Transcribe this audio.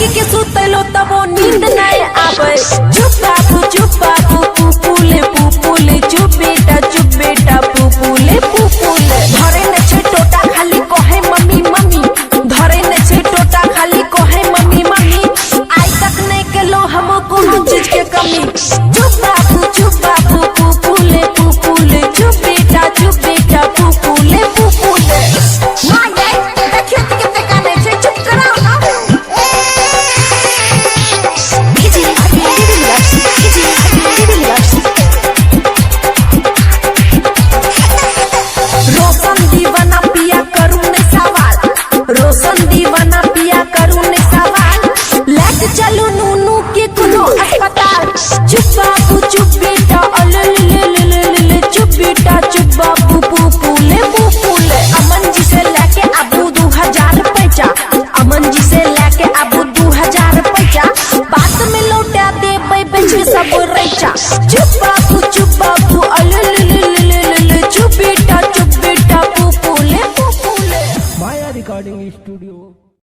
फेंक के सुतलो तब नींद नहीं आवे। चुप बाबू पुपुले चुप बेटा पुपुले धरे न छे टोटा खाली कहे मम्मी मम्मी, धरे न छे टोटा खाली कहे मम्मी मम्मी। आज तक नहीं केलो हम कोनो चीज के कमी। चुप बाबू पुपुले चुप बेटा पुपुले मां ये देखियो कितने काने छे, चुप कराओ ना। रोशन दीवाना पिया करूं ने सवाल लेके चलो नूनू के कोनो अस्पताल। चुप बेटा चुप बाबू पुपुले अमन जी से लेके अबू 2000 पैसा, अमन जी से लेके अबू 2000 पैसा बात में लौटा दे बेच के सब रैचा। चुप बाबू चुप बेटा पुपुले माया रिकॉर्डिंग स्टूडियो।